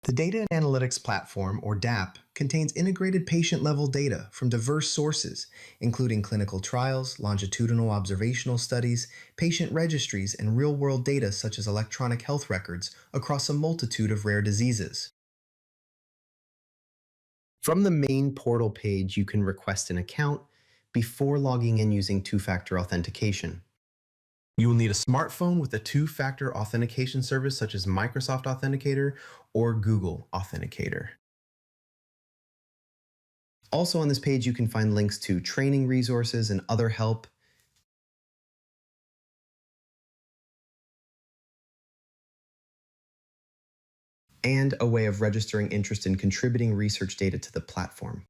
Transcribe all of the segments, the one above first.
The Data and Analytics Platform, or DAP, contains integrated patient-level data from diverse sources, including clinical trials, longitudinal observational studies, patient registries, and real-world data such as electronic health records across a multitude of rare diseases. From the main portal page, you can request an account before logging in using two-factor authentication. You will need a smartphone with a two-factor authentication service such as Microsoft Authenticator or Google Authenticator. Also on this page, you can find links to training resources and other help. And a way of registering interest in contributing research data to the platform.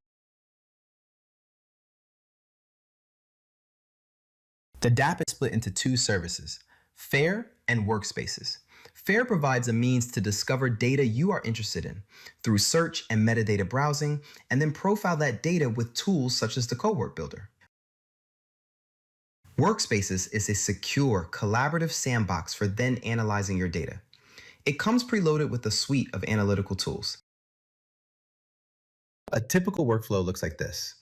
The DAP is split into two services, FAIR and Workspaces. FAIR provides a means to discover data you are interested in through search and metadata browsing, and then profile that data with tools such as the Cohort Builder. Workspaces is a secure, collaborative sandbox for then analyzing your data. It comes preloaded with a suite of analytical tools. A typical workflow looks like this.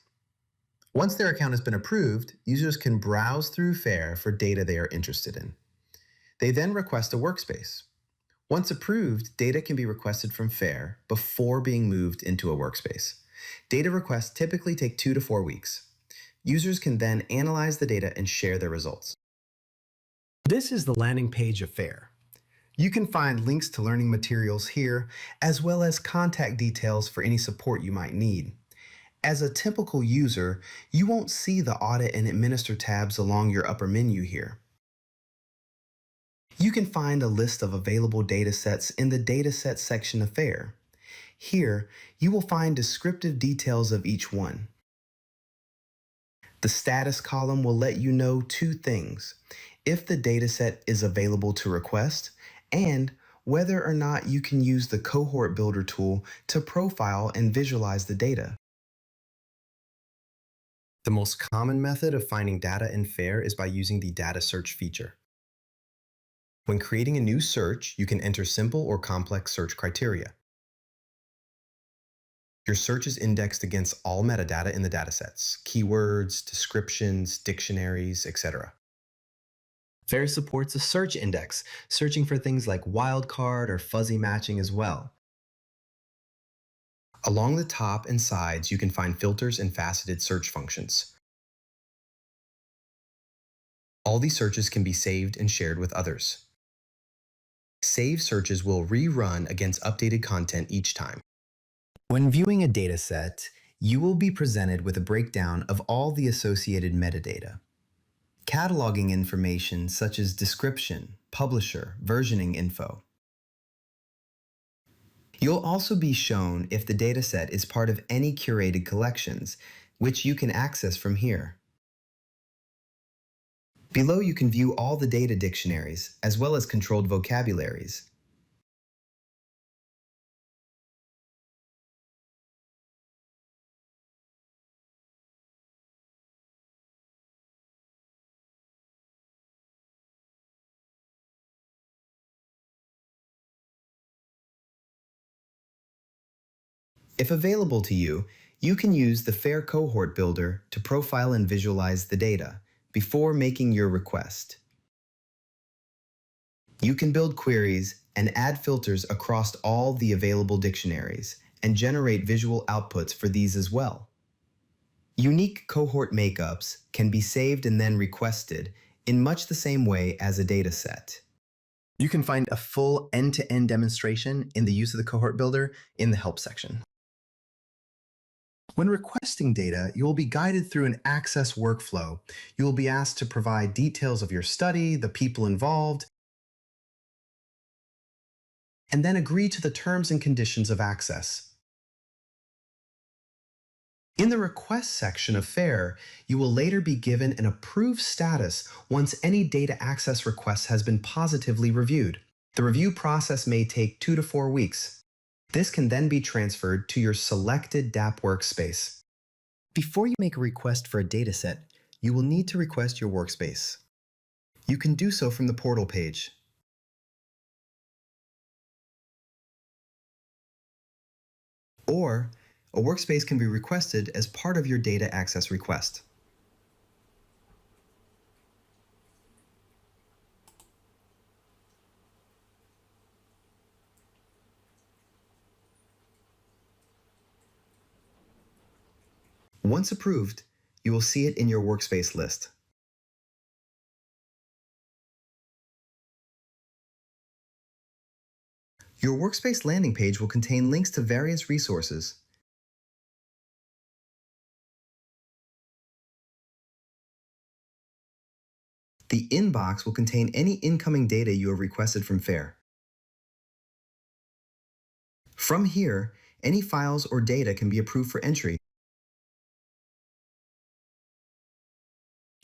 Once their account has been approved, users can browse through FAIR for data they are interested in. They then request a workspace. Once approved, data can be requested from FAIR before being moved into a workspace. Data requests typically take 2 to 4 weeks. Users can then analyze the data and share their results. This is the landing page of FAIR. You can find links to learning materials here, as well as contact details for any support you might need. As a typical user, you won't see the Audit and Administer tabs along your upper menu here. You can find a list of available datasets in the Datasets section of FAIR. Here, you will find descriptive details of each one. The status column will let you know two things: if the dataset is available to request, and whether or not you can use the Cohort Builder tool to profile and visualize the data. The most common method of finding data in FAIR is by using the data search feature. When creating a new search, you can enter simple or complex search criteria. Your search is indexed against all metadata in the datasets: keywords, descriptions, dictionaries, etc. FAIR supports a search index, searching for things like wildcard or fuzzy matching as well. Along the top and sides, you can find filters and faceted search functions. All these searches can be saved and shared with others. Saved searches will rerun against updated content each time. When viewing a dataset, you will be presented with a breakdown of all the associated metadata. Cataloging information such as description, publisher, versioning info. You'll also be shown if the dataset is part of any curated collections, which you can access from here. Below, you can view all the data dictionaries, as well as controlled vocabularies. If available to you, you can use the FAIR Cohort Builder to profile and visualize the data before making your request. You can build queries and add filters across all the available dictionaries and generate visual outputs for these as well. Unique cohort makeups can be saved and then requested in much the same way as a dataset. You can find a full end-to-end demonstration in the use of the Cohort Builder in the Help section. When requesting data, you will be guided through an access workflow. You will be asked to provide details of your study, the people involved, and then agree to the terms and conditions of access. In the Request section of FAIR, you will later be given an approved status once any data access request has been positively reviewed. The review process may take 2 to 4 weeks. This can then be transferred to your selected DAP workspace. Before you make a request for a dataset, you will need to request your workspace. You can do so from the portal page. Or a workspace can be requested as part of your data access request. Once approved, you will see it in your workspace list. Your workspace landing page will contain links to various resources. The inbox will contain any incoming data you have requested from FAIR. From here, any files or data can be approved for entry.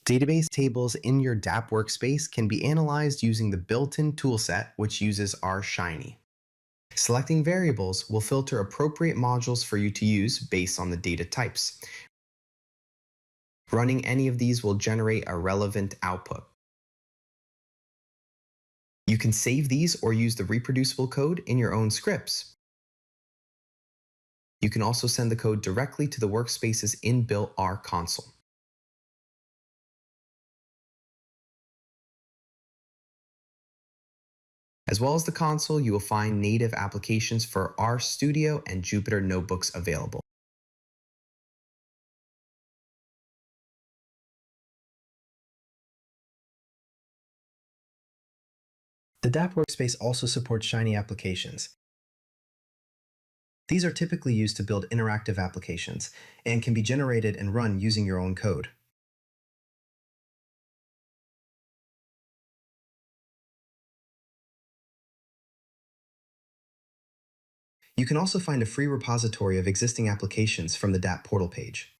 Database tables in your DAP workspace can be analyzed using the built-in toolset, which uses R Shiny. Selecting variables will filter appropriate modules for you to use based on the data types. Running any of these will generate a relevant output. You can save these or use the reproducible code in your own scripts. You can also send the code directly to the workspace's inbuilt R console. As well as the console, you will find native applications for RStudio and Jupyter notebooks available. The DAP workspace also supports Shiny applications. These are typically used to build interactive applications and can be generated and run using your own code. You can also find a free repository of existing applications from the DAP portal page.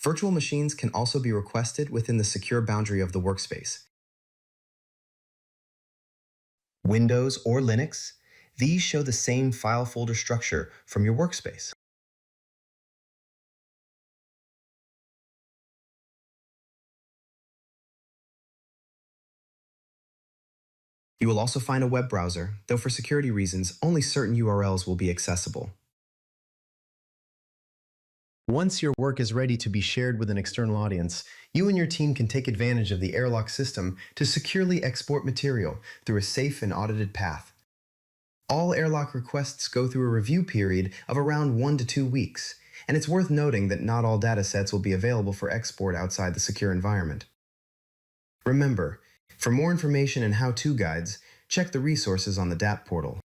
Virtual machines can also be requested within the secure boundary of the workspace. Windows or Linux, these show the same file folder structure from your workspace. You will also find a web browser, though for security reasons, only certain URLs will be accessible. Once your work is ready to be shared with an external audience, you and your team can take advantage of the airlock system to securely export material through a safe and audited path. All airlock requests go through a review period of around 1 to 2 weeks, and it's worth noting that not all datasets will be available for export outside the secure environment. Remember, for more information and how-to guides, check the resources on the DAP portal.